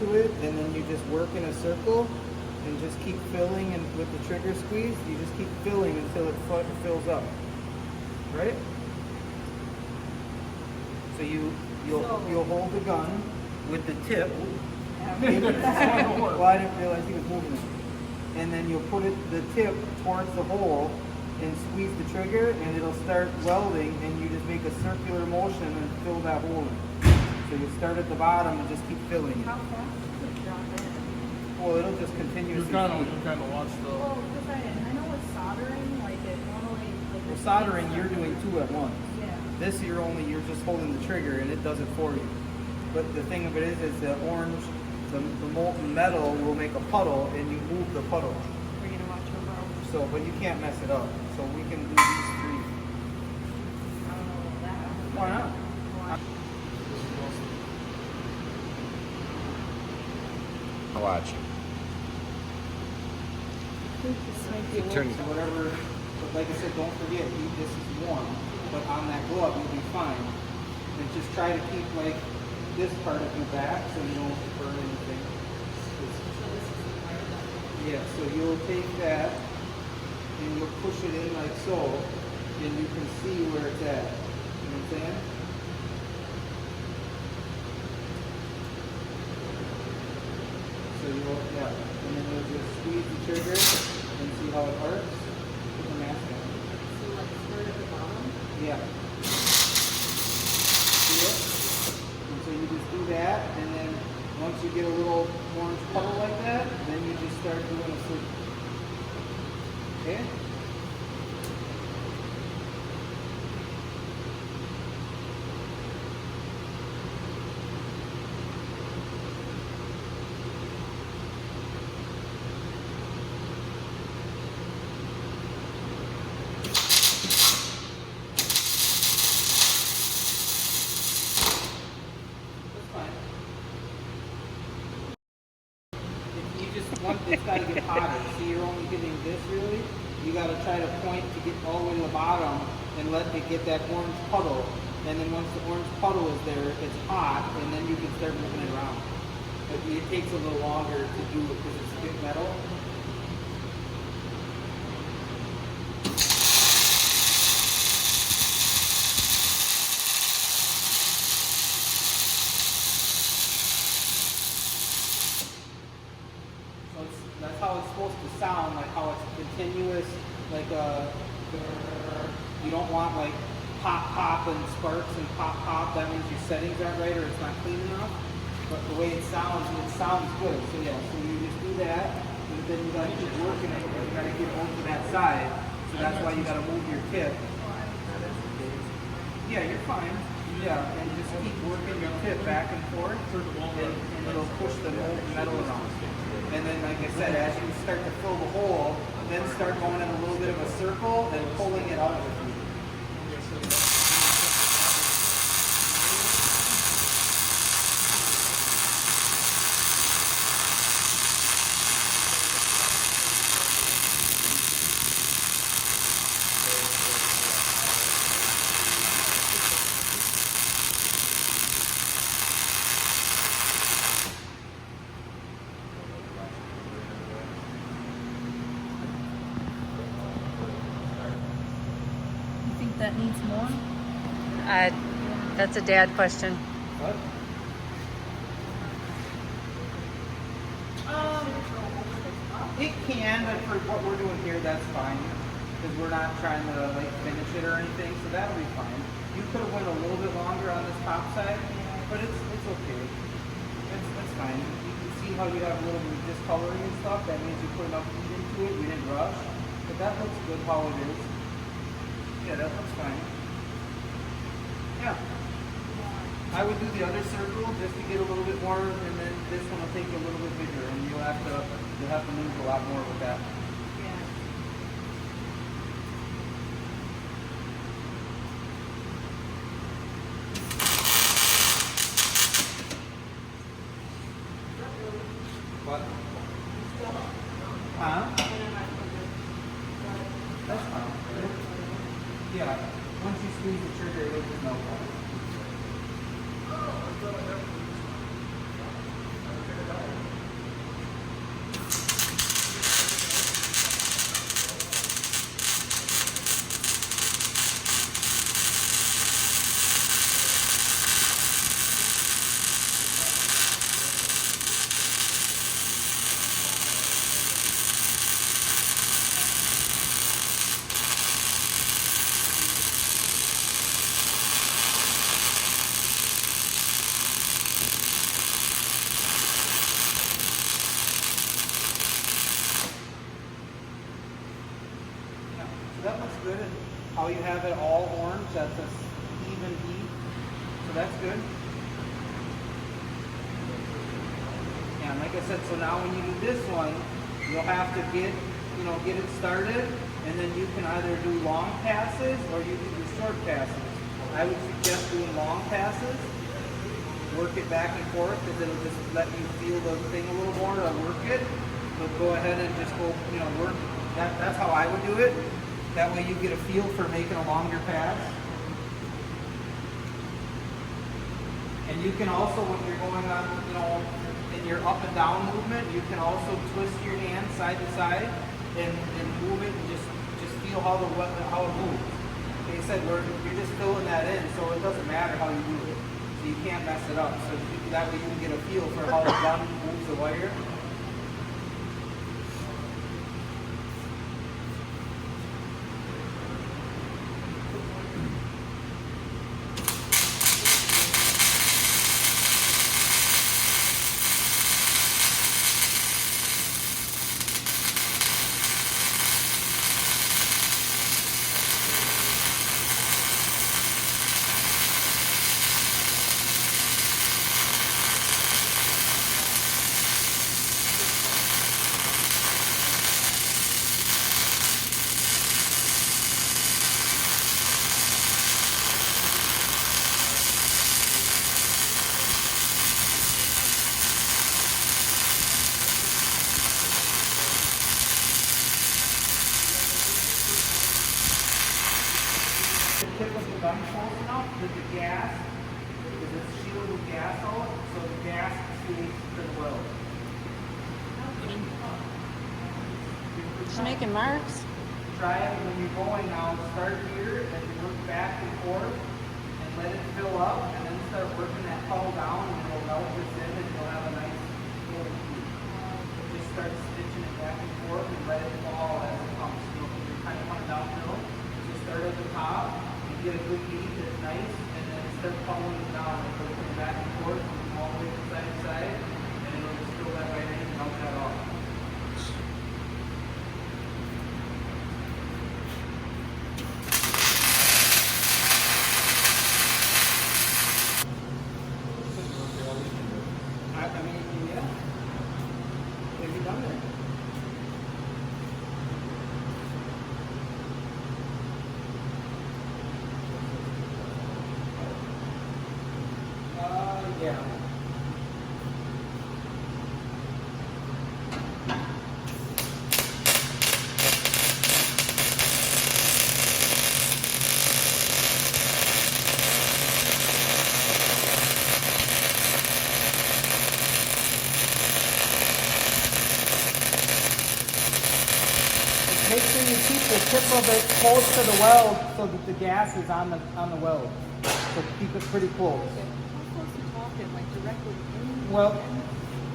into it, and then you just work in a circle and just keep filling, and with the trigger squeeze, you just keep filling until it fills up. Right? So you'll hold the gun with the tip. Well, I didn't realize he was moving it. And then you'll put the tip towards the hole and squeeze the trigger, and it'll start welding, and you just make a circular motion and fill that hole in. So you start at the bottom and just keep filling it. How fast does it drop in? Well, it'll just continuously. You kind of watch the. Well, because I know with soldering, like it normally. Like Well, soldering, you're doing two at once. Yeah. This you're just holding the trigger, and it does it for you. But the thing of it is the orange, the molten metal will make a puddle, and you move the puddle. We're gonna watch your bro. So, but you can't mess it up. So we can do these three. I don't know about that. Why not? Why? Watching. Turn. Whatever, but like I said, don't forget, this is warm. But on that glove, you'll be fine. And just try to keep like this part of your back so you don't burn anything. Yeah, so you'll take that and you'll push it in like so, and you can see where it's at. You know what I'm saying? So you'll, yeah, and then you'll just squeeze the trigger and see how it works. Put the mask on. So like start at the bottom? Yeah. See it? And so you just do that, and then once you get a little orange puddle like that, then you just start doing a circle. Okay? It's got to get hotter. See, you're only getting this really. You got to try to point to get all the way to the bottom and let it get that orange puddle. And then once the orange puddle is there, it's hot, and then you can start moving it around. But it takes a little longer to do it because it's thick metal. That's how it's supposed to sound, like how it's continuous, like you don't want like pop pop and sparks and pop pop. That means your settings aren't right or it's not clean enough. But the way it sounds good. So yeah, so you just do that, and then you gotta keep working it. You gotta get over that side. So that's why you gotta move your tip. Yeah, you're fine. Yeah, and just keep working your tip back and forth, and it'll push the metal around. And then, like I said, as you start to fill the hole, then start going in a little bit of a circle and pulling it out with you. That needs more? That's a dad question. What? It can, but for what we're doing here, that's fine. Because we're not trying to like finish it or anything, so that'll be fine. You could have went a little bit longer on this top side, but it's okay. It's fine. You can see how you have a little bit of discoloring and stuff. That means you put enough heat into it. You didn't rush, but that looks good how it is. Yeah, that looks fine. Yeah. I would do the other circle just to get a little bit more, and then this one will take you a little bit bigger, and you'll have to move a lot more with that. Yeah. What? Huh? That's fine. Yeah. Once you squeeze the trigger, it'll just melt out. now you have it all orange. That's a even heat, so that's good. And like I said, so now when you do this one, you'll have to get it started, and then you can either do long passes or you can do short passes. I would suggest doing long passes. Work it back and forth because it'll just let you feel the thing a little more to work it. But go ahead and just go, work. That's how I would do it. That way you get a feel for making a longer pass. And you can also, when you're going on, in your up and down movement, you can also twist your hand side to side and move it and just feel how it moves. Like I said, you're just filling that in, so it doesn't matter how you do it. So you can't mess it up. So that way you can get a feel for how the gun moves the wire. Tip of the gun close enough that the gas is shielded with gas out, so the gas stays pretty well. She's making marks. Try it when you're going now. Start here and work back and forth and let it fill up, and then start working that puddle down, and it'll melt this in, and you'll have a nice little heat. Just start stitching it back and forth and let it fall as it comes. You're kind of coming downhill. So start at the top. Get a good heat that's nice, and then start following it down and go back and forth, all the way from side to side, and it'll just fill that right in and melt that off. I mean, yeah. Have you done that? Yeah. Make sure you keep the tip of it close to the weld so that the gas is on the weld. So keep it pretty close. Well,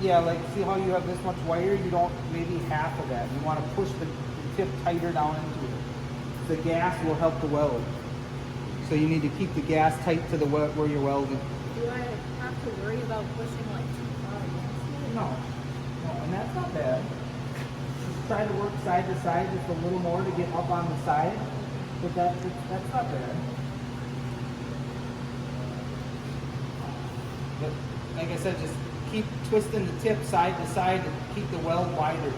yeah, like see how you have this much wire? You don't, maybe half of that. You want to push the tip tighter down into it. The gas will help the weld. So you need to keep the gas tight to the where you're welding. Do I have to worry about pushing like too far against it? No, and that's not bad. Just try to work side to side just a little more to get up on the side, but that's not bad. But like I said, just keep twisting the tip side to side to keep the weld wider,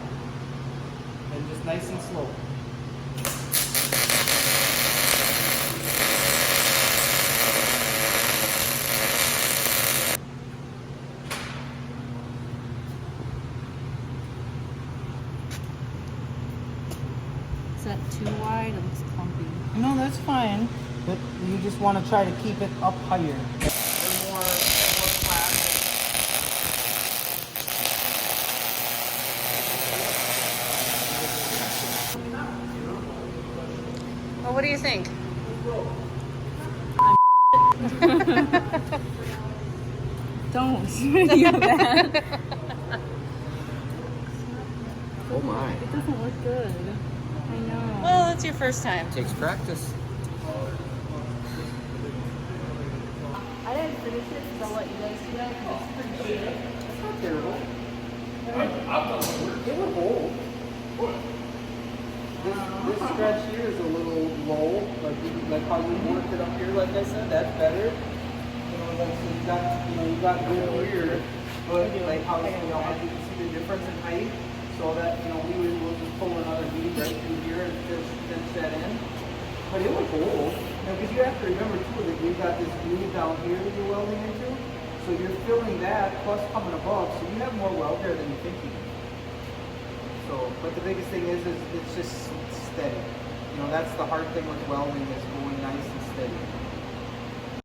and just nice and slow. Is that too wide? It looks clumpy. No, that's fine. But you just want to try to keep it up higher. More plastic. Well, what do you think? Don't do that. Oh my. It doesn't look good. I know. Well, it's your first time. Takes practice. I didn't finish it, so I'll let you guys do that because it's pretty shit. It's not terrible. It would hold. This stretch here is a little low, like how you worked it up here, like I said, that's better. You know, like so you got good here, but like how how you can see the difference in height, so that we'll just pull another bead right through here and finish that in. But it would hold, because you have to remember too that you've got this groove down here that you're welding into, so you're filling that plus coming above, so you have more weld there than you think you do. So, but the biggest thing is it's just steady. That's the hard thing with welding is going nice and steady.